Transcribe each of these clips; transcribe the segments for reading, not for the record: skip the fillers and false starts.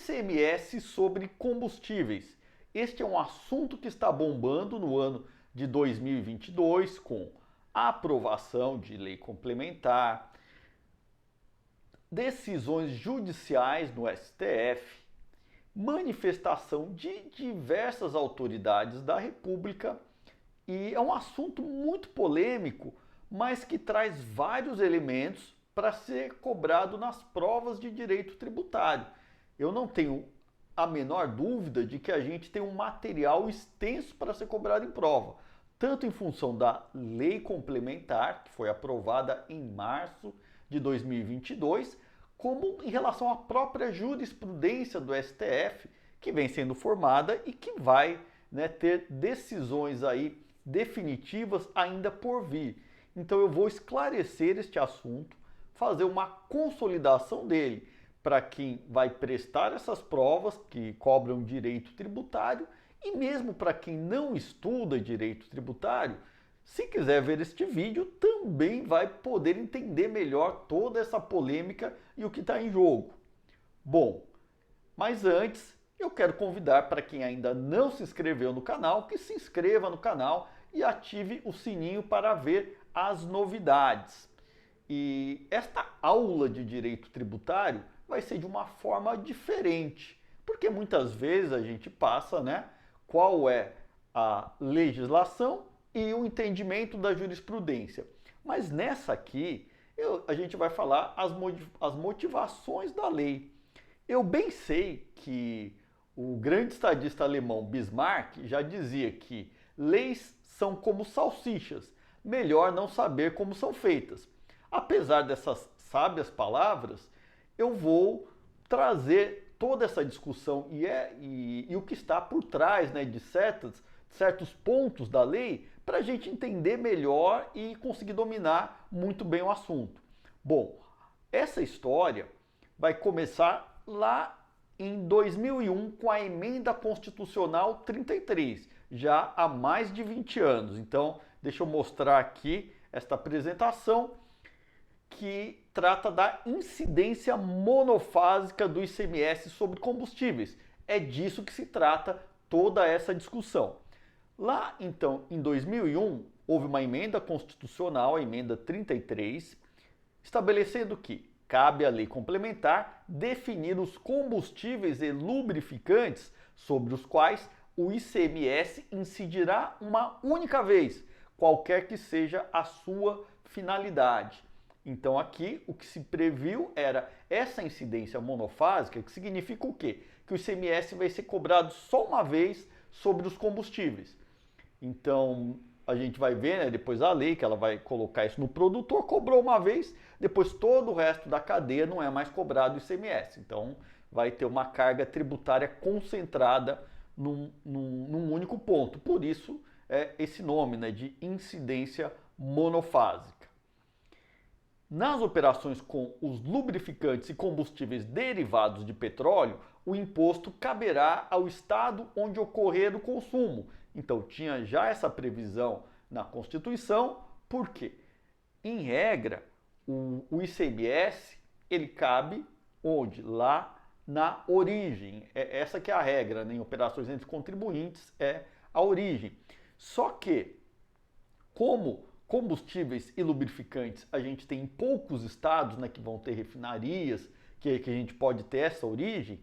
ICMS sobre combustíveis. Este é um assunto que está bombando no ano de 2022 com a aprovação de lei complementar, decisões judiciais no STF, manifestação de diversas autoridades da República e é um assunto muito polêmico, mas que traz vários elementos para ser cobrado nas provas de direito tributário. Eu não tenho a menor dúvida de que a gente tem um material extenso para ser cobrado em prova, tanto em função da lei complementar, que foi aprovada em março de 2022, como em relação à própria jurisprudência do STF, que vem sendo formada e que vai, ter decisões aí definitivas ainda por vir. Então eu vou esclarecer este assunto, fazer uma consolidação dele para quem vai prestar essas provas que cobram direito tributário e mesmo para quem não estuda direito tributário, se quiser ver este vídeo, também vai poder entender melhor toda essa polêmica e o que está em jogo. Bom, mas antes eu quero convidar para quem ainda não se inscreveu no canal, que se inscreva no canal e ative o sininho para ver as novidades. E esta aula de direito tributário vai ser de uma forma diferente, porque muitas vezes a gente passa, qual é a legislação e o entendimento da jurisprudência. Mas nessa aqui, a gente vai falar as motivações da lei. Eu bem sei que o grande estadista alemão Bismarck já dizia que leis são como salsichas, melhor não saber como são feitas. Apesar dessas sábias palavras, eu vou trazer toda essa discussão e o que está por trás de certos pontos da lei para a gente entender melhor e conseguir dominar muito bem o assunto. Bom, essa história vai começar lá em 2001 com a Emenda Constitucional 33, já há mais de 20 anos. Então, deixa eu mostrar aqui esta apresentação que trata da incidência monofásica do ICMS sobre combustíveis. É disso que se trata toda essa discussão. Lá, então, em 2001, houve uma emenda constitucional, a emenda 33, estabelecendo que cabe à lei complementar definir os combustíveis e lubrificantes sobre os quais o ICMS incidirá uma única vez, qualquer que seja a sua finalidade. Então aqui o que se previu era essa incidência monofásica, que significa o quê? Que o ICMS vai ser cobrado só uma vez sobre os combustíveis. Então a gente vai ver, depois a lei, que ela vai colocar isso no produtor, cobrou uma vez, depois todo o resto da cadeia não é mais cobrado o ICMS. Então vai ter uma carga tributária concentrada num único ponto. Por isso esse nome de incidência monofásica. Nas operações com os lubrificantes e combustíveis derivados de petróleo, o imposto caberá ao estado onde ocorrer o consumo. Então tinha já essa previsão na Constituição, porque, em regra, o ICMS ele cabe onde? Lá na origem. Essa que é a regra, em operações entre contribuintes é a origem. Só que, como combustíveis e lubrificantes a gente tem em poucos estados que vão ter refinarias, que a gente pode ter essa origem,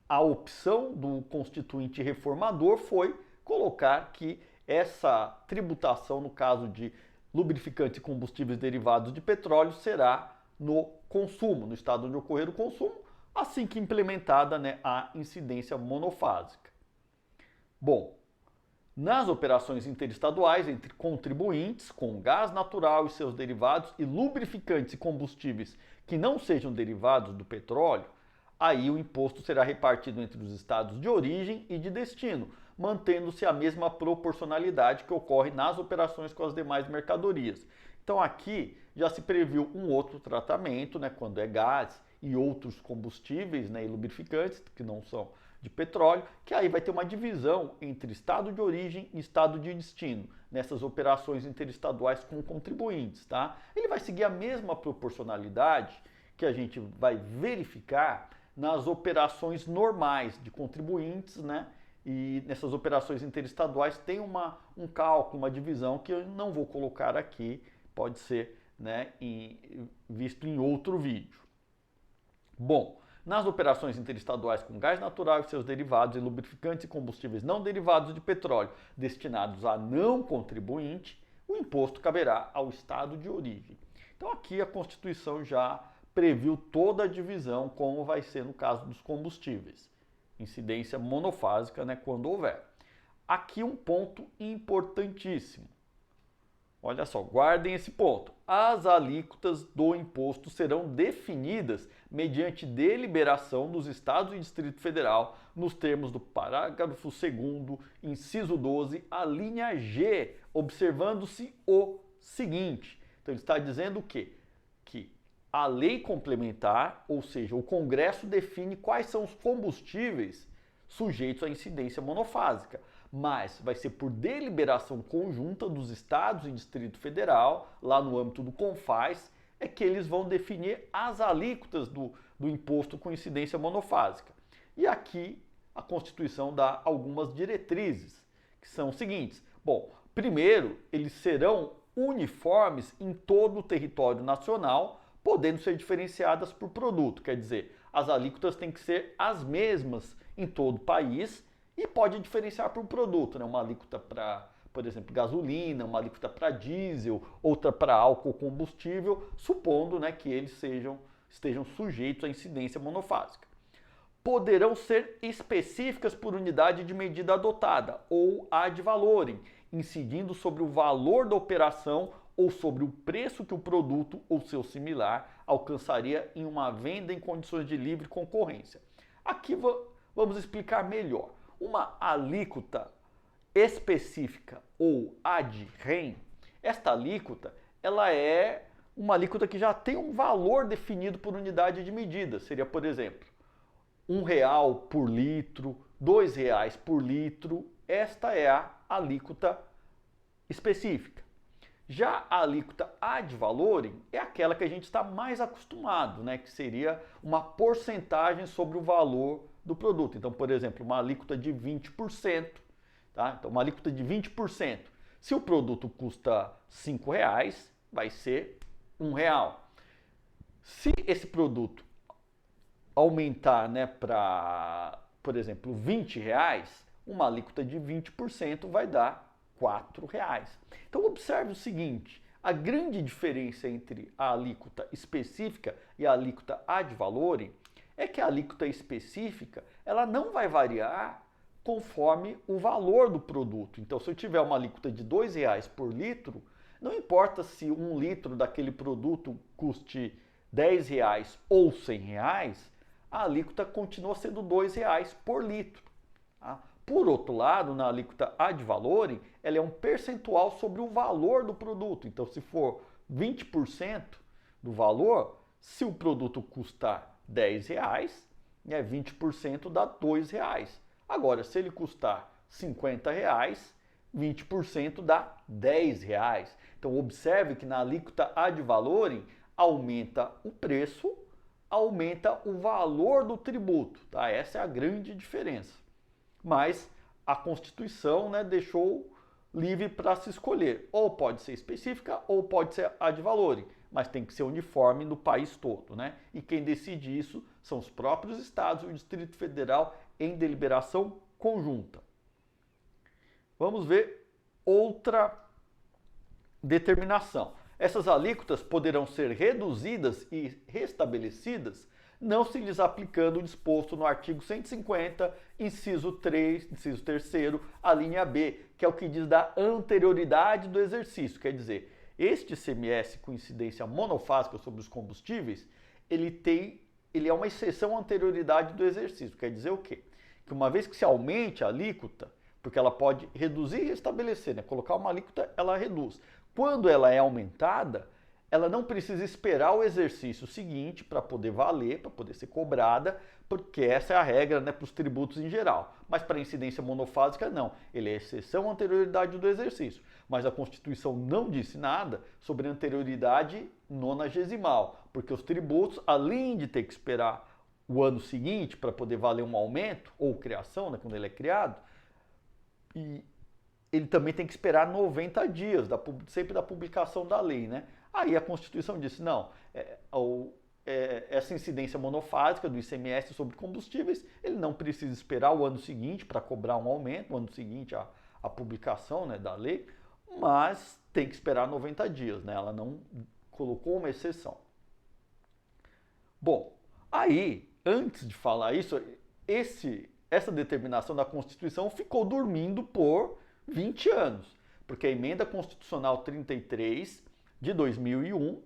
a opção do constituinte reformador foi colocar que essa tributação, no caso de lubrificantes e combustíveis derivados de petróleo, será no consumo, no estado onde ocorrer o consumo, assim que implementada a incidência monofásica. Bom, nas operações interestaduais entre contribuintes com gás natural e seus derivados e lubrificantes e combustíveis que não sejam derivados do petróleo, aí o imposto será repartido entre os estados de origem e de destino, mantendo-se a mesma proporcionalidade que ocorre nas operações com as demais mercadorias. Então aqui já se previu um outro tratamento, quando é gás e outros combustíveis e lubrificantes que não são de petróleo, que aí vai ter uma divisão entre estado de origem e estado de destino nessas operações interestaduais com contribuintes, tá? Ele vai seguir a mesma proporcionalidade que a gente vai verificar nas operações normais de contribuintes, né? E nessas operações interestaduais tem um cálculo, uma divisão que eu não vou colocar aqui, pode ser, né, visto em outro vídeo. Bom, nas operações interestaduais com gás natural e seus derivados e lubrificantes e combustíveis não derivados de petróleo destinados a não contribuinte, o imposto caberá ao estado de origem. Então aqui a Constituição já previu toda a divisão, como vai ser no caso dos combustíveis. Incidência monofásica, né, quando houver. Aqui um ponto importantíssimo. Olha só, guardem esse ponto. As alíquotas do imposto serão definidas mediante deliberação dos Estados e Distrito Federal, nos termos do parágrafo 2º, inciso 12, a linha G, observando-se o seguinte. Então ele está dizendo o quê? Que a lei complementar, ou seja, o Congresso define quais são os combustíveis sujeitos à incidência monofásica, mas vai ser por deliberação conjunta dos Estados e Distrito Federal, lá no âmbito do CONFAS, é que eles vão definir as alíquotas do imposto com incidência monofásica. E aqui a Constituição dá algumas diretrizes, que são os seguintes. Bom, primeiro, eles serão uniformes em todo o território nacional, podendo ser diferenciadas por produto, quer dizer, as alíquotas têm que ser as mesmas em todo o país e pode diferenciar por produto, né? Uma alíquota para, por exemplo, gasolina, uma alíquota para diesel, outra para álcool combustível, supondo, né, que eles estejam sujeitos à incidência monofásica. Poderão ser específicas por unidade de medida adotada ou ad valorem, incidindo sobre o valor da operação ou sobre o preço que o produto ou seu similar alcançaria em uma venda em condições de livre concorrência. Aqui vamos explicar melhor. Uma alíquota específica ou ad rem, esta alíquota ela é uma alíquota que já tem um valor definido por unidade de medida. Seria, por exemplo, R$1 por litro, R$2 por litro. Esta é a alíquota específica. Já a alíquota ad valorem é aquela que a gente está mais acostumado, né? Que seria uma porcentagem sobre o valor do produto. Então, por exemplo, uma alíquota de 20%. Tá? Então, uma alíquota de 20%. Se o produto custa R$5, vai ser R$1. Se esse produto aumentar, né, para, por exemplo, R$20, uma alíquota de 20% vai dar R$4. Então observe o seguinte, a grande diferença entre a alíquota específica e a alíquota ad valorem é que a alíquota específica ela não vai variar conforme o valor do produto. Então se eu tiver uma alíquota de R$2 por litro, não importa se 1 litro daquele produto custe R$10 ou R$100, a alíquota continua sendo R$2 por litro. Tá? Por outro lado, na alíquota ad valorem, ela é um percentual sobre o valor do produto. Então, se for 20% do valor, se o produto custar R$10, 20% dá R$2. Agora, se ele custar R$50, 20% dá R$10. Então, observe que na alíquota ad valorem aumenta o preço, aumenta o valor do tributo. Tá? Essa é a grande diferença. Mas a Constituição, né, deixou livre para se escolher. Ou pode ser específica ou pode ser ad valorem, mas tem que ser uniforme no país todo. Né? E quem decide isso são os próprios estados e o Distrito Federal em deliberação conjunta. Vamos ver outra determinação. Essas alíquotas poderão ser reduzidas e restabelecidas não se lhes aplicando o disposto no artigo 150, inciso 3, inciso 3º, a linha B, que é o que diz da anterioridade do exercício. Quer dizer, este ICMS com incidência monofásica sobre os combustíveis, ele é uma exceção à anterioridade do exercício. Quer dizer o quê? Que uma vez que se aumente a alíquota, porque ela pode reduzir e restabelecer, né? Colocar uma alíquota, ela reduz. Quando ela é aumentada, ela não precisa esperar o exercício seguinte para poder valer, para poder ser cobrada, porque essa é a regra, né, para os tributos em geral. Mas para a incidência monofásica, não. Ele é exceção à anterioridade do exercício. Mas a Constituição não disse nada sobre anterioridade nonagesimal, porque os tributos, além de ter que esperar o ano seguinte para poder valer um aumento, ou criação, né, quando ele é criado, e ele também tem que esperar 90 dias, sempre da publicação da lei, né? Aí a Constituição disse, não, essa incidência monofásica do ICMS sobre combustíveis, ele não precisa esperar o ano seguinte para cobrar um aumento, o ano seguinte a publicação, né, da lei, mas tem que esperar 90 dias, né? Ela não colocou uma exceção. Bom, aí, antes de falar isso, essa determinação da Constituição ficou dormindo por 20 anos, porque a Emenda Constitucional 33 de 2001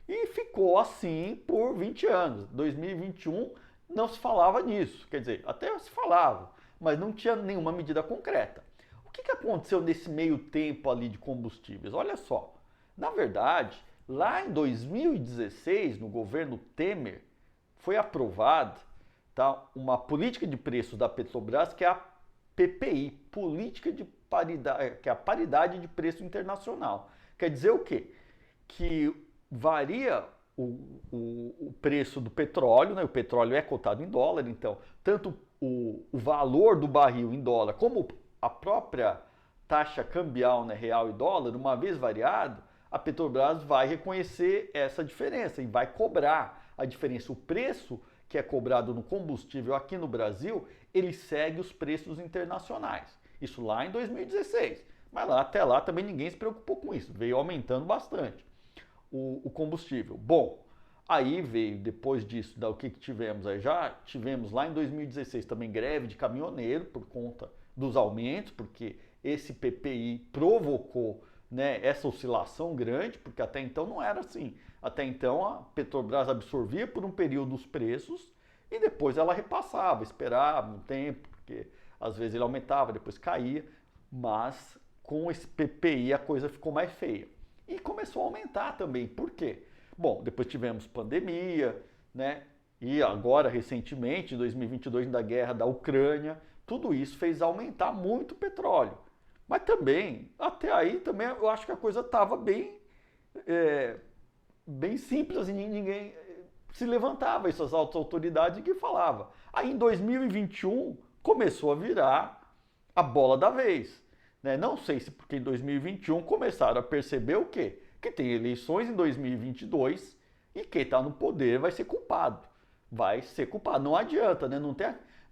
e ficou assim por 20 anos. 2021 não se falava nisso, quer dizer, até se falava, mas não tinha nenhuma medida concreta. O que aconteceu nesse meio tempo ali de combustíveis? Olha só, na verdade, lá em 2016, no governo Temer, foi aprovada, tá, uma política de preços da Petrobras, que é a PPI, Política de Paridade, que é a paridade de preço internacional. Quer dizer o quê? Que varia o preço do petróleo, né? O petróleo é cotado em dólar, então tanto o valor do barril em dólar como a própria taxa cambial, né, real e dólar, uma vez variado, a Petrobras vai reconhecer essa diferença e vai cobrar a diferença. O preço que é cobrado no combustível aqui no Brasil, ele segue os preços internacionais. Isso lá em 2016. Mas até lá também ninguém se preocupou com isso. Veio aumentando bastante o combustível. Bom, aí veio, depois disso, o que tivemos aí? Já tivemos lá em 2016 também greve de caminhoneiro por conta dos aumentos, porque esse PPI provocou, né, essa oscilação grande, porque até então não era assim. Até então a Petrobras absorvia por um período os preços e depois ela repassava, esperava um tempo, porque às vezes ele aumentava, depois caía, mas com esse PPI a coisa ficou mais feia. E começou a aumentar também. Por quê? Bom, depois tivemos pandemia, né? E agora, recentemente, em 2022, da guerra da Ucrânia, tudo isso fez aumentar muito o petróleo. Mas também, até aí, também eu acho que a coisa estava bem simples, assim, ninguém se levantava, essas altas autoridades que falavam. Aí em 2021 começou a virar a bola da vez. Né? Não sei se porque em 2021 começaram a perceber o quê? Que tem eleições em 2022 e quem está no poder vai ser culpado. Vai ser culpado. Não adianta, né?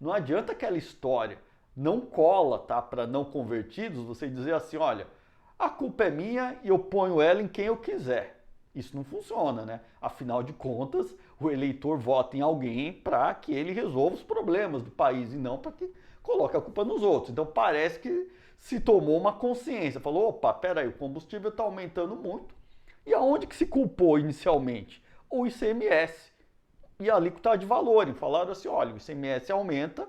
Não adianta aquela história. Não cola, tá? Para não convertidos, você dizer assim, olha, a culpa é minha e eu ponho ela em quem eu quiser. Isso não funciona, né? Afinal de contas, o eleitor vota em alguém para que ele resolva os problemas do país e não para que coloque a culpa nos outros. Então parece que se tomou uma consciência, falou, opa, peraí, o combustível está aumentando muito. E aonde que se culpou inicialmente? O ICMS e a alíquota de valor. E falaram assim, olha, o ICMS aumenta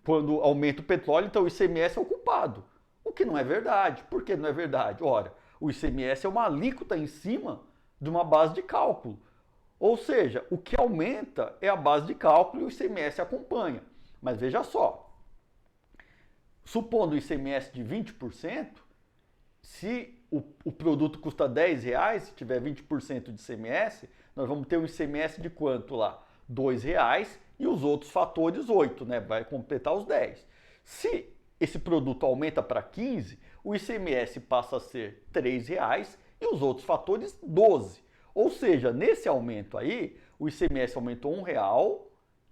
quando aumenta o petróleo, então o ICMS é o culpado. O que não é verdade. Por que não é verdade? Ora, o ICMS é uma alíquota em cima de uma base de cálculo. Ou seja, o que aumenta é a base de cálculo e o ICMS acompanha. Mas veja só, supondo o ICMS de 20%, se o produto custa R$10, se tiver 20% de ICMS, nós vamos ter um ICMS de quanto lá? R$2 e os outros fatores 8, né? Vai completar os 10. Se esse produto aumenta para 15, o ICMS passa a ser R$3 e os outros fatores 12. Ou seja, nesse aumento aí, o ICMS aumentou R$1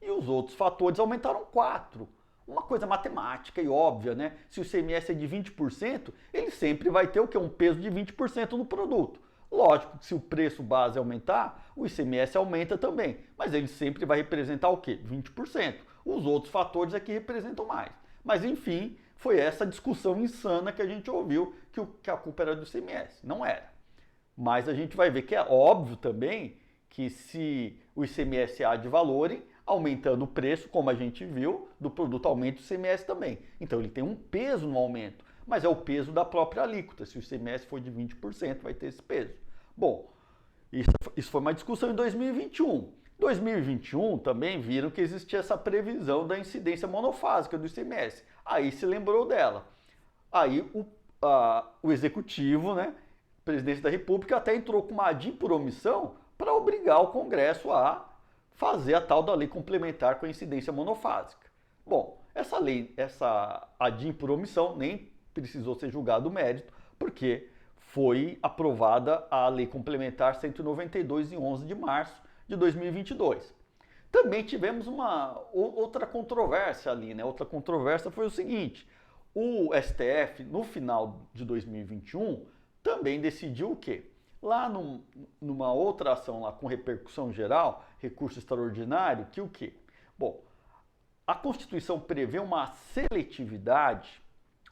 e os outros fatores aumentaram 4. Uma coisa matemática e óbvia, né? Se o ICMS é de 20%, ele sempre vai ter o quê? Um peso de 20% no produto. Lógico que se o preço base aumentar, o ICMS aumenta também, mas ele sempre vai representar o quê? 20%. Os outros fatores é que representam mais. Mas enfim, foi essa discussão insana que a gente ouviu que a culpa era do ICMS. Não era. Mas a gente vai ver que é óbvio também que se o ICMS há de valorem, aumentando o preço, como a gente viu, do produto aumenta o ICMS também. Então ele tem um peso no aumento, mas é o peso da própria alíquota. Se o ICMS for de 20%, vai ter esse peso. Bom, isso foi uma discussão em 2021. 2021 também viram que existia essa previsão da incidência monofásica do ICMS. Aí se lembrou dela. Aí o executivo, né, presidente da República, até entrou com uma ADIM por omissão para obrigar o Congresso a fazer a tal da lei complementar com a incidência monofásica. Bom, essa lei, essa ADIM por omissão, nem precisou ser julgado o mérito, porque foi aprovada a lei complementar 192 em 11 de março de 2022. Também tivemos uma outra controvérsia ali, né? Outra controvérsia foi o seguinte: o STF, no final de 2021, também decidiu o quê? Lá numa outra ação lá com repercussão geral, recurso extraordinário, que o quê? Bom, a Constituição prevê uma seletividade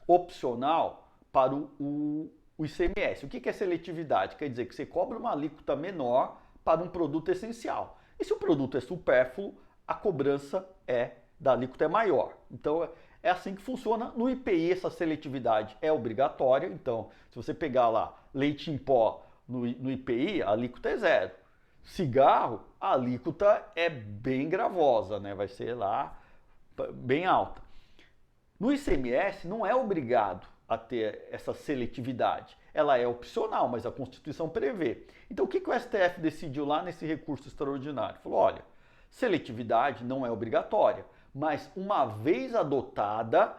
opcional para o ICMS. O que é seletividade? Quer dizer que você cobra uma alíquota menor para um produto essencial. E se o produto é supérfluo, a cobrança da alíquota é maior. Então é assim que funciona. No IPI essa seletividade é obrigatória. Então se você pegar lá leite em pó no IPI, a alíquota é zero. Cigarro, a alíquota é bem gravosa, né? Vai ser lá bem alta. No ICMS não é obrigado a ter essa seletividade. Ela é opcional, mas a Constituição prevê. Então o que o STF decidiu lá nesse recurso extraordinário? Falou, olha, seletividade não é obrigatória, mas uma vez adotada,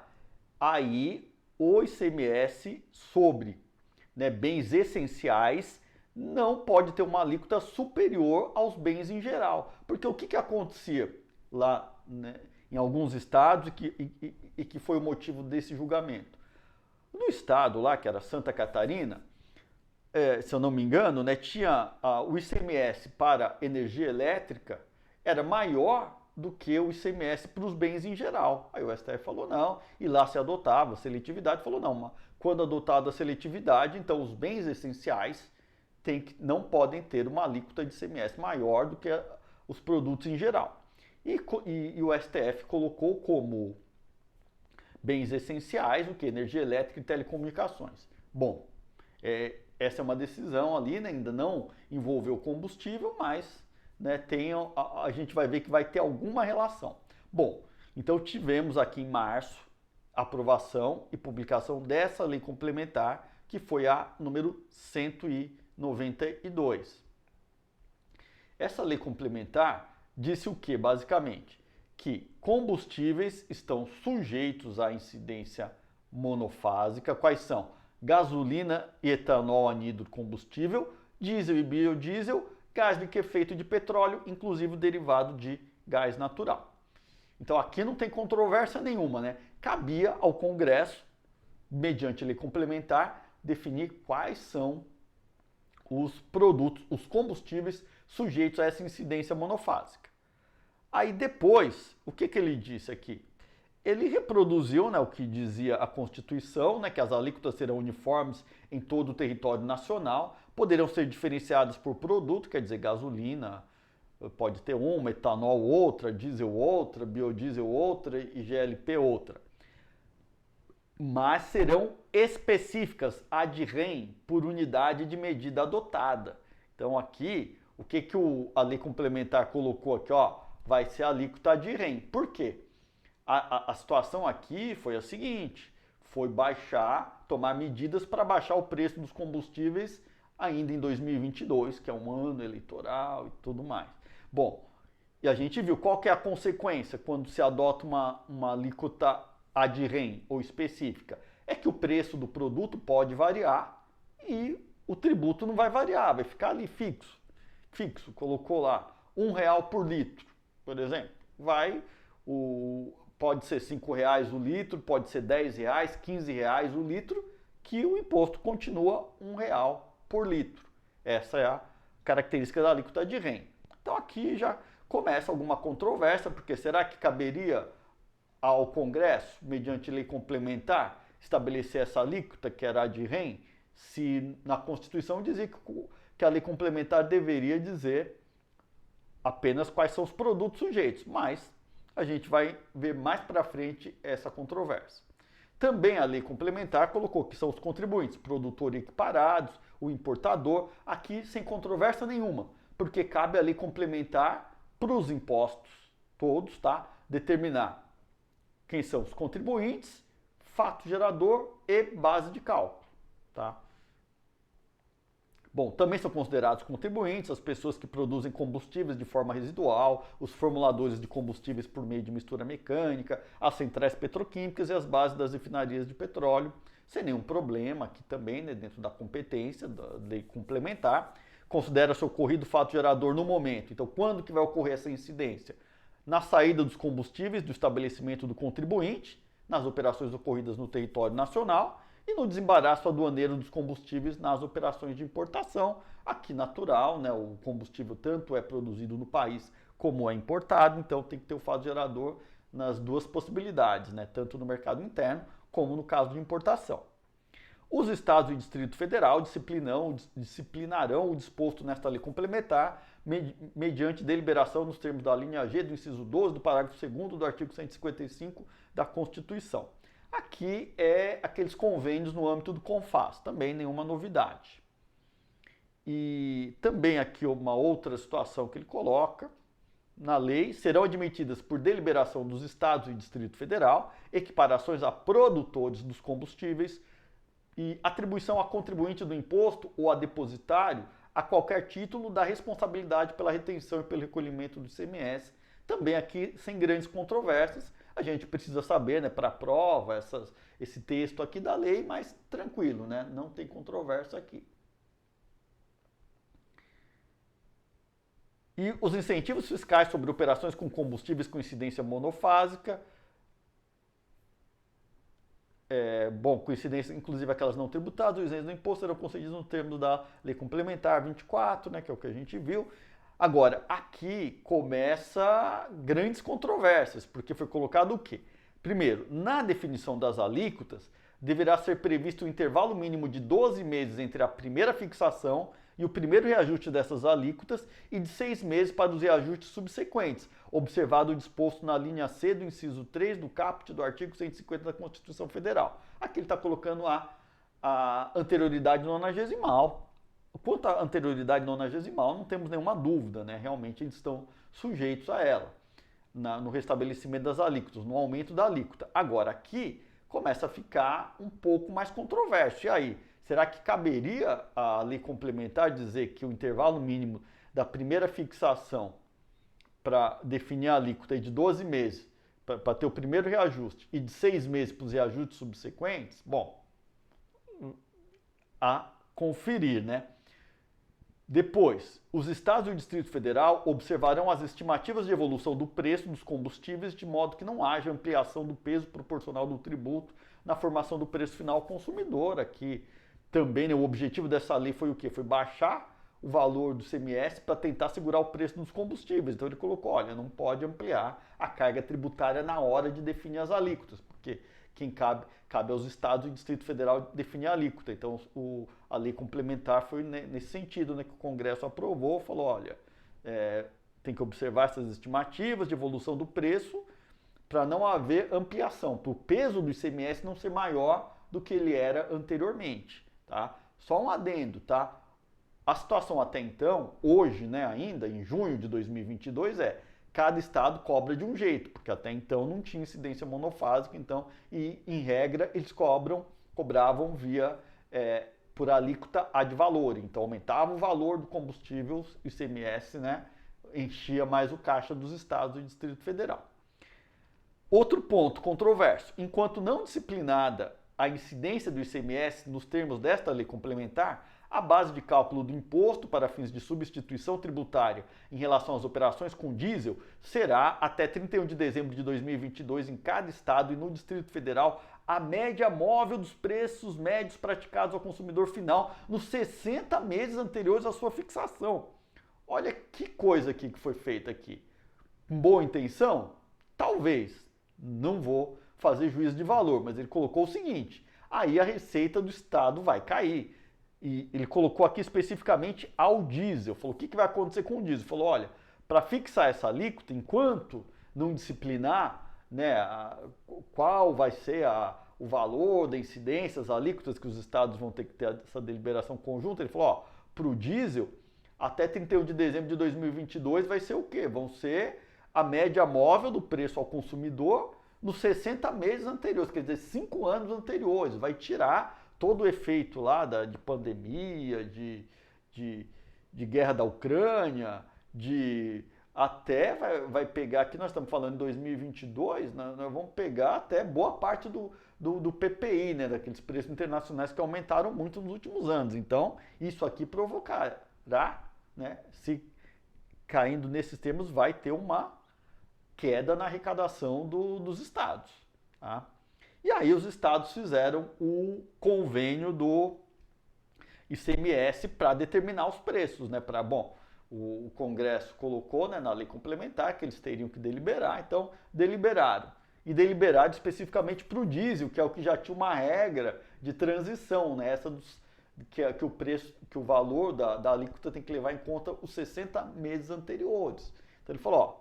aí o ICMS sobre, né, bens essenciais não pode ter uma alíquota superior aos bens em geral. Porque o que acontecia lá, né, em alguns estados e que foi o motivo desse julgamento? No estado lá, que era Santa Catarina, se eu não me engano, né, tinha o ICMS para energia elétrica era maior do que o ICMS para os bens em geral. Aí o STF falou não, e lá se adotava a seletividade, falou não, quando adotada a seletividade, então os bens essenciais não podem ter uma alíquota de ICMS maior do que os produtos em geral. E o STF colocou como bens essenciais o que? Energia elétrica e telecomunicações. Bom, essa é uma decisão ali, né, ainda não envolveu combustível, mas, né, a gente vai ver que vai ter alguma relação. Bom, então tivemos aqui em março aprovação e publicação dessa lei complementar, que foi a número 192. Essa lei complementar disse o que, basicamente? Que combustíveis estão sujeitos à incidência monofásica. Quais são? Gasolina e etanol anidro combustível, diesel e biodiesel, gás liquefeito de petróleo, inclusive o derivado de gás natural. Então aqui não tem controvérsia nenhuma, né? Cabia ao Congresso, mediante lei complementar, definir quais são os produtos, os combustíveis sujeitos a essa incidência monofásica. Aí depois, o que ele disse aqui? Ele reproduziu, né, o que dizia a Constituição, né, que as alíquotas serão uniformes em todo o território nacional, poderão ser diferenciadas por produto, quer dizer, gasolina pode ter uma, etanol outra, diesel outra, biodiesel outra e GLP outra. Mas serão específicas, ad rem, por unidade de medida adotada. Então aqui, o que a lei complementar colocou aqui, ó, vai ser a alíquota ad rem. Por quê? A situação aqui foi a seguinte, foi tomar medidas para baixar o preço dos combustíveis ainda em 2022, que é um ano eleitoral e tudo mais. Bom, e a gente viu qual que é a consequência quando se adota uma alíquota ad rem ou específica. É que o preço do produto pode variar e o tributo não vai variar, vai ficar ali fixo. Fixo, colocou lá R$1 por litro, por exemplo. Pode ser R$5 o litro, pode ser R$10, R$15 o litro, que o imposto continua R$1 por litro. Essa é a característica da alíquota ad rem. Então aqui já começa alguma controvérsia, porque será que caberia ao Congresso, mediante lei complementar, estabelecer essa alíquota que era ad rem, se na Constituição dizia que a lei complementar deveria dizer apenas quais são os produtos sujeitos, mas a gente vai ver mais para frente essa controvérsia. Também a lei complementar colocou que são os contribuintes, produtores equiparados, o importador, aqui sem controvérsia nenhuma, porque cabe a lei complementar para os impostos todos, tá? Determinar quem são os contribuintes, fato gerador e base de cálculo, tá? Bom, também são considerados contribuintes as pessoas que produzem combustíveis de forma residual, os formuladores de combustíveis por meio de mistura mecânica, as centrais petroquímicas e as bases das refinarias de petróleo, sem nenhum problema, aqui também, né, dentro da competência da lei complementar. Considera-se ocorrido o fato gerador no momento. Então, quando que vai ocorrer essa incidência? Na saída dos combustíveis do estabelecimento do contribuinte, nas operações ocorridas no território nacional, e no desembaraço aduaneiro dos combustíveis nas operações de importação. Aqui natural, né, o combustível tanto é produzido no país como é importado, então tem que ter o fato gerador nas duas possibilidades, né, tanto no mercado interno como no caso de importação. Os Estados e Distrito Federal disciplinarão o disposto nesta lei complementar mediante deliberação nos termos da linha G do inciso 12 do parágrafo 2º do artigo 155 da Constituição. Aqui é aqueles convênios no âmbito do CONFAS, também nenhuma novidade. E também aqui uma outra situação que ele coloca na lei: serão admitidas por deliberação dos Estados e Distrito Federal equiparações a produtores dos combustíveis e atribuição a contribuinte do imposto ou a depositário a qualquer título da responsabilidade pela retenção e pelo recolhimento do ICMS. Também aqui sem grandes controvérsias. A gente precisa saber, né, para a prova, esse texto aqui da lei, mas tranquilo, né? Não tem controvérsia aqui. E os incentivos fiscais sobre operações com combustíveis com incidência monofásica, coincidência, inclusive aquelas não tributadas, os isentos do imposto serão concedidos no termo da Lei Complementar 24, né, que é o que a gente viu. Agora, aqui começa grandes controvérsias, porque foi colocado o quê? Primeiro, na definição das alíquotas, deverá ser previsto um intervalo mínimo de 12 meses entre a primeira fixação e o primeiro reajuste dessas alíquotas e de 6 meses para os reajustes subsequentes, observado o disposto na linha C do inciso 3 do caput do artigo 150 da Constituição Federal. Aqui ele está colocando a anterioridade nonagesimal. Quanto à anterioridade nonagesimal, não temos nenhuma dúvida, né? Realmente eles estão sujeitos a ela, no restabelecimento das alíquotas, no aumento da alíquota. Agora, aqui começa a ficar um pouco mais controverso. E aí, será que caberia a lei complementar dizer que o intervalo mínimo da primeira fixação para definir a alíquota é de 12 meses, para ter o primeiro reajuste, e de 6 meses para os reajustes subsequentes? Bom, a conferir, né? Depois, os Estados e o Distrito Federal observarão as estimativas de evolução do preço dos combustíveis de modo que não haja ampliação do peso proporcional do tributo na formação do preço final ao consumidor. Aqui também, né, o objetivo dessa lei foi o quê? Foi baixar o valor do ICMS para tentar segurar o preço dos combustíveis. Então ele colocou, olha, não pode ampliar a carga tributária na hora de definir as alíquotas, porque quem cabe aos Estados e Distrito Federal definir a alíquota. Então a lei complementar foi nesse sentido, né, que o Congresso aprovou, falou, olha, tem que observar essas estimativas de evolução do preço para não haver ampliação, para o peso do ICMS não ser maior do que ele era anteriormente. Tá? Só um adendo, tá? A situação até então, hoje, né, ainda em junho de 2022, cada estado cobra de um jeito, porque até então não tinha incidência monofásica, então, e em regra eles cobravam via por alíquota ad valorem, então aumentava o valor do combustível, o ICMS, né, enchia mais o caixa dos estados e do Distrito Federal. Outro ponto controverso: enquanto não disciplinada a incidência do ICMS nos termos desta lei complementar, a base de cálculo do imposto para fins de substituição tributária em relação às operações com diesel será, até 31 de dezembro de 2022, em cada estado e no Distrito Federal, a média móvel dos preços médios praticados ao consumidor final nos 60 meses anteriores à sua fixação. Olha que coisa aqui que foi feita aqui. Com boa intenção? Talvez. Não vou fazer juízo de valor, mas ele colocou o seguinte: aí a receita do estado vai cair. E ele colocou aqui especificamente ao diesel. Falou, o que vai acontecer com o diesel? Falou, olha, para fixar essa alíquota, enquanto não disciplinar, né, qual vai ser o valor da incidência, as alíquotas que os estados vão ter que ter essa deliberação conjunta, ele falou, para o diesel, até 31 de dezembro de 2022 vai ser o quê? Vão ser a média móvel do preço ao consumidor nos 60 meses anteriores, quer dizer, 5 anos anteriores. Vai tirar todo o efeito lá de pandemia, de de guerra da Ucrânia, até vai pegar, aqui nós estamos falando em 2022, nós vamos pegar até boa parte do PPI, né, daqueles preços internacionais que aumentaram muito nos últimos anos. Então, isso aqui provocará, né, se caindo nesses termos, vai ter uma queda na arrecadação dos estados. Tá? E aí os estados fizeram o convênio do ICMS para determinar os preços, né? O Congresso colocou, né, na lei complementar que eles teriam que deliberar, então deliberaram. E deliberaram especificamente para o diesel, que é o que já tinha uma regra de transição, né? Que o preço, que o valor da alíquota tem que levar em conta os 60 meses anteriores. Então ele falou, ó,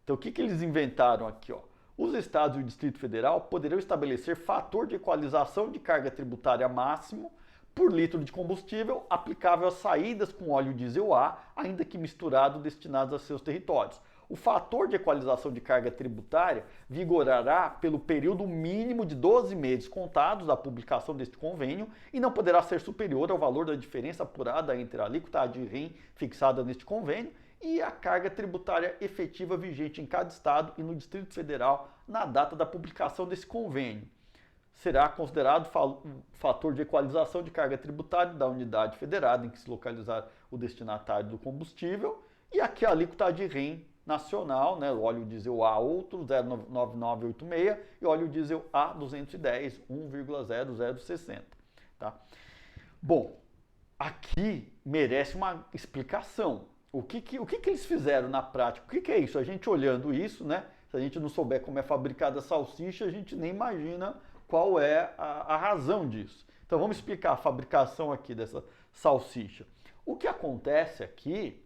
então o que eles inventaram aqui, ó? Os estados e o Distrito Federal poderão estabelecer fator de equalização de carga tributária máximo por litro de combustível aplicável às saídas com óleo diesel A, ainda que misturado, destinados a seus territórios. O fator de equalização de carga tributária vigorará pelo período mínimo de 12 meses contados da publicação deste convênio e não poderá ser superior ao valor da diferença apurada entre a alíquota de REN fixada neste convênio e a carga tributária efetiva vigente em cada estado e no Distrito Federal na data da publicação desse convênio. Será considerado fator de equalização de carga tributária da unidade federada em que se localizar o destinatário do combustível e aqui a alíquota de REN nacional, né, o óleo diesel A outro 0,9986 e óleo diesel A 210 1,0060, tá? Bom, aqui merece uma explicação. O que eles fizeram na prática? O que é isso? A gente olhando isso, né? Se a gente não souber como é fabricada a salsicha, a gente nem imagina qual é a razão disso. Então vamos explicar a fabricação aqui dessa salsicha. O que acontece aqui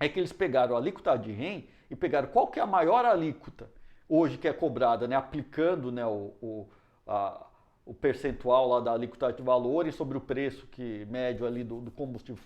é que eles pegaram a alíquota de REN e pegaram qual que é a maior alíquota hoje que é cobrada, né? Aplicando, né, o percentual lá da alíquota de valores sobre o preço médio ali do combustível.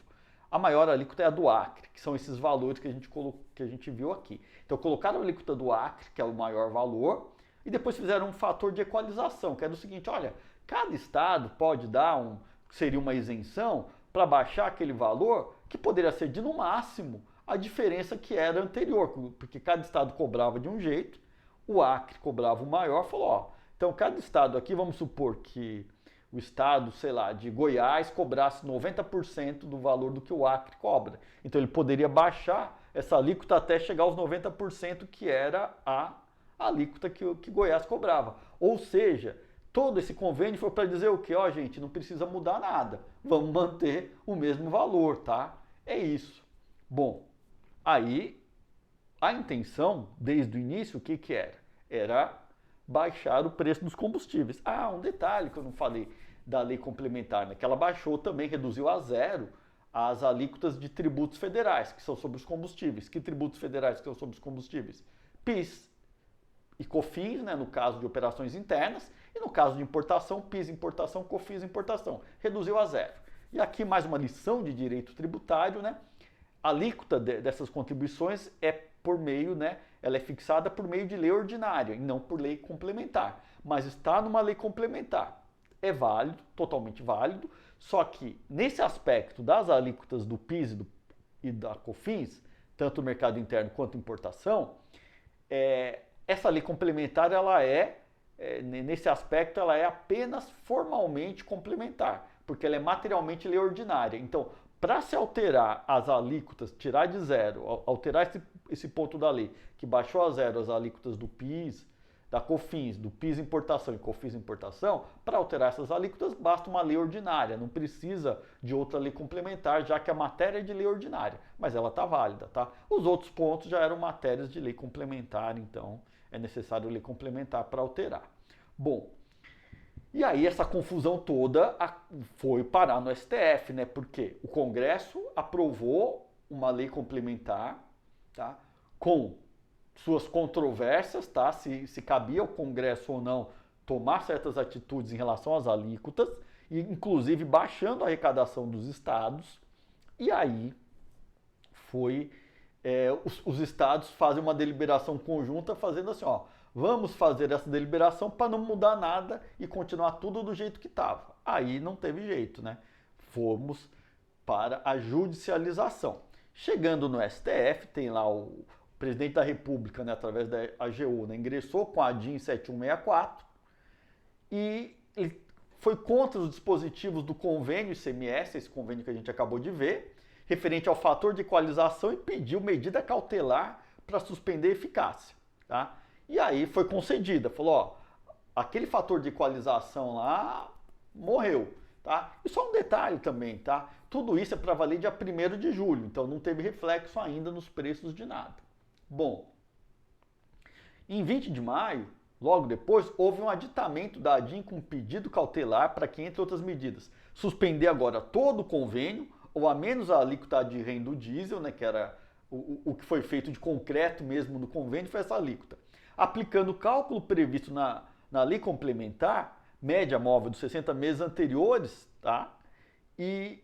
A maior alíquota é a do Acre, que são esses valores que a gente viu aqui. Então colocaram a alíquota do Acre, que é o maior valor, e depois fizeram um fator de equalização, que é do seguinte, olha, cada estado pode dar seria uma isenção para baixar aquele valor, que poderia ser de no máximo a diferença que era anterior, porque cada estado cobrava de um jeito, o Acre cobrava o maior, falou, ó, então cada estado aqui, vamos supor que o estado, sei lá, de Goiás cobrasse 90% do valor do que o Acre cobra. Então ele poderia baixar essa alíquota até chegar aos 90% que era a alíquota que Goiás cobrava. Ou seja, todo esse convênio foi para dizer o quê? Ó, gente, não precisa mudar nada. Vamos manter o mesmo valor, tá? É isso. Bom, aí a intenção, desde o início, o que era? Era baixar o preço dos combustíveis. Ah, um detalhe que eu não falei da lei complementar, né? Que ela baixou também, reduziu a zero as alíquotas de tributos federais, que são sobre os combustíveis. Que tributos federais que são sobre os combustíveis? PIS e COFINS, né, no caso de operações internas, e no caso de importação, PIS importação, COFINS importação. Reduziu a zero. E aqui mais uma lição de direito tributário, né? A alíquota dessas contribuições é por meio, né, ela é fixada por meio de lei ordinária e não por lei complementar. Mas está numa lei complementar. É válido, totalmente válido, só que nesse aspecto das alíquotas do PIS e da COFINS, tanto no mercado interno quanto importação, essa lei complementar, nesse aspecto, ela é apenas formalmente complementar, porque ela é materialmente lei ordinária. Então, para se alterar as alíquotas, tirar de zero, alterar esse ponto da lei, que baixou a zero as alíquotas do PIS, da COFINS, do PIS importação e COFINS importação, para alterar essas alíquotas basta uma lei ordinária, não precisa de outra lei complementar, já que a matéria é de lei ordinária, mas ela está válida, tá? Os outros pontos já eram matérias de lei complementar, então é necessário lei complementar para alterar. Bom, e aí essa confusão toda foi parar no STF, né? Porque o Congresso aprovou uma lei complementar, tá? Com suas controvérsias, tá? Se cabia ao Congresso ou não tomar certas atitudes em relação às alíquotas, e inclusive baixando a arrecadação dos estados. E aí os estados fazem uma deliberação conjunta fazendo assim, ó, vamos fazer essa deliberação para não mudar nada e continuar tudo do jeito que estava. Aí não teve jeito, né? para a judicialização. Chegando no STF, tem lá o presidente da República, né, através da AGU, né, ingressou com a DIN 7164 e ele foi contra os dispositivos do convênio ICMS, esse convênio que a gente acabou de ver, referente ao fator de equalização, e pediu medida cautelar para suspender a eficácia. Tá? E aí foi concedida, falou, ó, aquele fator de equalização lá morreu. Tá? E só um detalhe também, tá? Tudo isso é para valer dia 1º de julho, então não teve reflexo ainda nos preços de nada. Bom, em 20 de maio, logo depois, houve um aditamento da ADIM com pedido cautelar para que, entre outras medidas, suspender agora todo o convênio, ou a menos a alíquota de renda do diesel, né, que era o que foi feito de concreto mesmo no convênio, foi essa alíquota. Aplicando o cálculo previsto na lei complementar, média móvel dos 60 meses anteriores, tá? E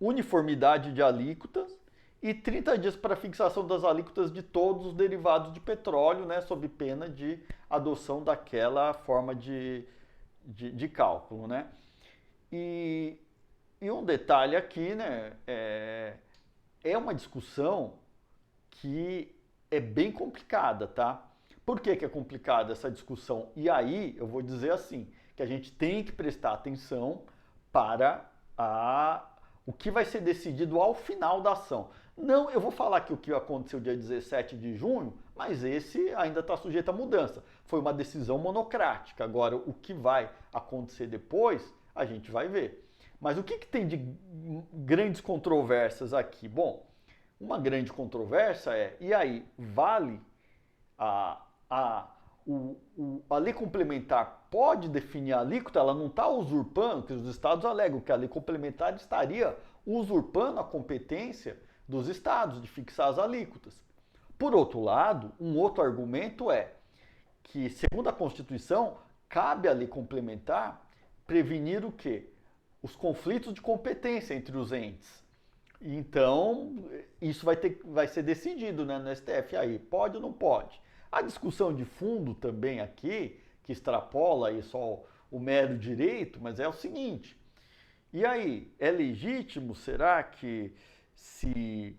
uniformidade de alíquotas e 30 dias para fixação das alíquotas de todos os derivados de petróleo, né, sob pena de adoção daquela forma de cálculo, né? E um detalhe aqui, né, é uma discussão que é bem complicada, tá? Por que é complicada essa discussão? E aí eu vou dizer assim, que a gente tem que prestar atenção para o que vai ser decidido ao final da ação. Não, eu vou falar aqui o que aconteceu dia 17 de junho, mas esse ainda está sujeito a mudança. Foi uma decisão monocrática. Agora, o que vai acontecer depois, a gente vai ver. Mas o que tem de grandes controvérsias aqui? Bom, uma grande controvérsia é, e aí, vale a lei complementar pode definir a alíquota, ela não está usurpando, porque os estados alegam que a lei complementar estaria usurpando a competência dos estados de fixar as alíquotas. Por outro lado, um outro argumento é que, segundo a Constituição, cabe à lei complementar prevenir o quê? Os conflitos de competência entre os entes. Então, isso vai ser decidido, né, no STF aí, pode ou não pode. A discussão de fundo também aqui, que extrapola aí só o mero direito, mas é o seguinte, e aí, é legítimo, será que se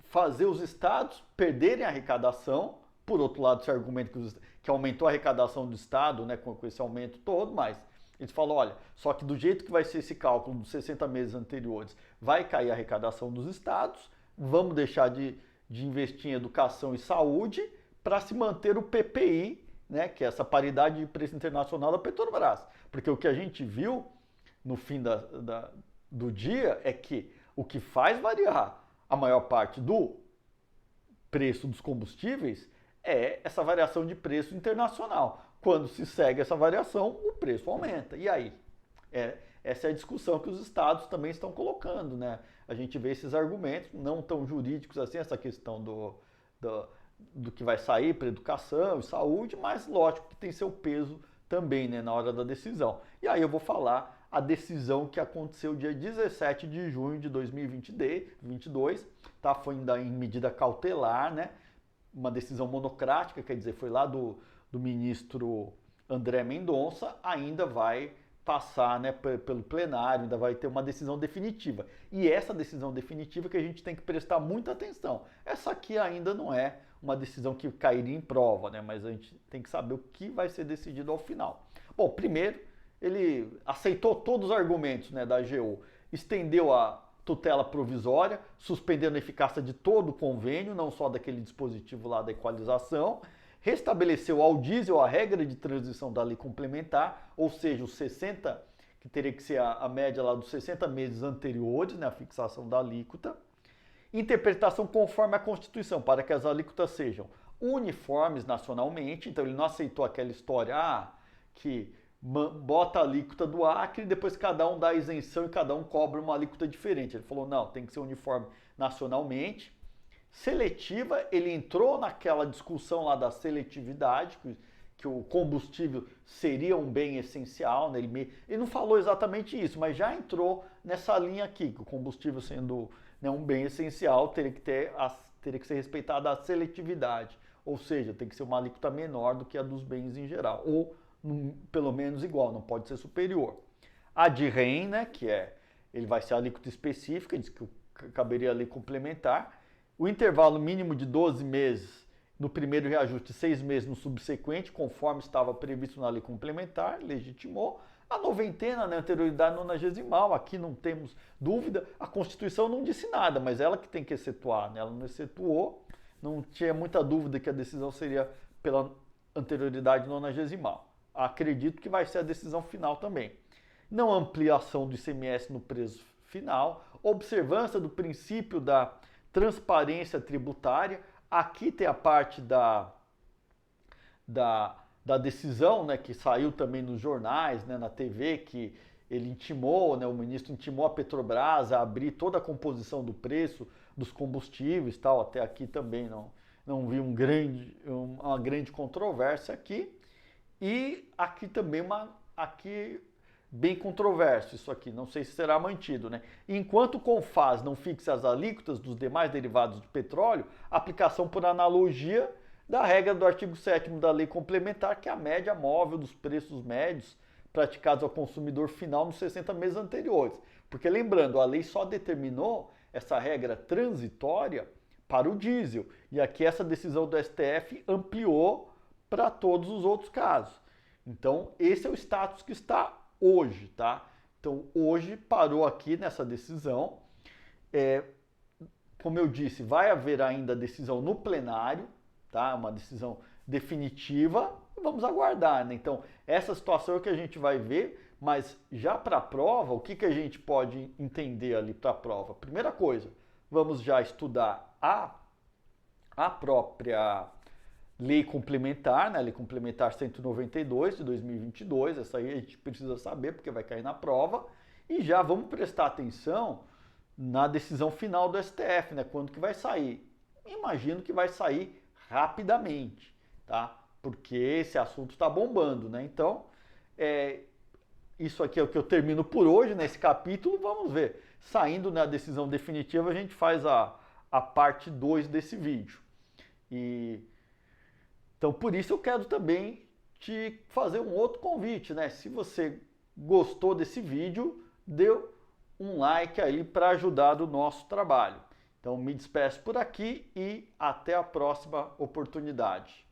fazer os estados perderem a arrecadação, por outro lado, esse argumento que aumentou a arrecadação do estado, né, com esse aumento todo, mas eles falam, olha, só que do jeito que vai ser esse cálculo dos 60 meses anteriores, vai cair a arrecadação dos estados, vamos deixar de investir em educação e saúde para se manter o PPI, né, que é essa paridade de preço internacional da Petrobras. Porque o que a gente viu no fim do dia é que o que faz variar a maior parte do preço dos combustíveis é essa variação de preço internacional. Quando se segue essa variação, o preço aumenta. E aí? Essa é a discussão que os estados também estão colocando, né? A gente vê esses argumentos, não tão jurídicos assim, essa questão do que vai sair para educação e saúde, mas lógico que tem seu peso também, né, na hora da decisão. E aí eu vou falar a decisão que aconteceu dia 17 de junho de 2022, tá? Foi ainda em medida cautelar, né? Uma decisão monocrática, quer dizer, foi lá do ministro André Mendonça, ainda vai passar, né, pelo plenário, ainda vai ter uma decisão definitiva. E essa decisão definitiva que a gente tem que prestar muita atenção. Essa aqui ainda não é uma decisão que cairia em prova, né, mas a gente tem que saber o que vai ser decidido ao final. Bom, primeiro, ele aceitou todos os argumentos, né, da AGU, estendeu a tutela provisória, suspendendo a eficácia de todo o convênio, não só daquele dispositivo lá da equalização, restabeleceu ao diesel a regra de transição da lei complementar, ou seja, os 60, que teria que ser a média lá dos 60 meses anteriores, né, a fixação da alíquota. Interpretação conforme a Constituição, para que as alíquotas sejam uniformes nacionalmente, então ele não aceitou aquela história, que bota a alíquota do Acre e depois cada um dá isenção e cada um cobra uma alíquota diferente. Ele falou, não, tem que ser uniforme nacionalmente. Seletiva, ele entrou naquela discussão lá da seletividade, que o combustível seria um bem essencial, né? Ele não falou exatamente isso, mas já entrou nessa linha aqui, que o combustível sendo, né, um bem essencial, teria que ser respeitada a seletividade, ou seja, tem que ser uma alíquota menor do que a dos bens em geral, ou pelo menos igual, não pode ser superior. A de REN, né, que é ele vai ser a alíquota específica, diz que caberia a lei complementar. O intervalo mínimo de 12 meses no primeiro reajuste e 6 meses no subsequente, conforme estava previsto na lei complementar, legitimou. A noventena, né, anterioridade nonagesimal, aqui não temos dúvida, a Constituição não disse nada, mas ela que tem que excetuar, né? Ela não excetuou, não tinha muita dúvida que a decisão seria pela anterioridade nonagesimal. Acredito que vai ser a decisão final também. Não ampliação do ICMS no preço final, observância do princípio da transparência tributária. Aqui tem a parte da decisão, né, que saiu também nos jornais, né, na TV, que ele intimou, né, o ministro intimou a Petrobras a abrir toda a composição do preço dos combustíveis, tal. Até aqui também não vi uma grande controvérsia aqui. E aqui também bem controverso isso aqui, não sei se será mantido, né? Enquanto o CONFAS não fixa as alíquotas dos demais derivados do petróleo, aplicação por analogia da regra do artigo 7º da lei complementar, que é a média móvel dos preços médios praticados ao consumidor final nos 60 meses anteriores. Porque lembrando, a lei só determinou essa regra transitória para o diesel, e aqui essa decisão do STF ampliou para todos os outros casos. Então, esse é o status que está hoje, tá? Então, hoje parou aqui nessa decisão. Como eu disse, vai haver ainda decisão no plenário, tá? Uma decisão definitiva. Vamos aguardar, né? Então, essa situação é o que a gente vai ver, mas já para a prova, o que a gente pode entender ali para a prova? Primeira coisa, vamos já estudar a própria lei complementar, né? Lei complementar 192 de 2022, essa aí a gente precisa saber porque vai cair na prova, e já vamos prestar atenção na decisão final do STF, né? Quando que vai sair? Imagino que vai sair rapidamente, tá? Porque esse assunto está bombando, né? Então, isso aqui é o que eu termino por hoje nesse capítulo, vamos ver. Saindo na decisão definitiva, a gente faz a parte 2 desse vídeo. Então, por isso eu quero também te fazer um outro convite, né? Se você gostou desse vídeo, dê um like aí para ajudar o nosso trabalho. Então, me despeço por aqui e até a próxima oportunidade.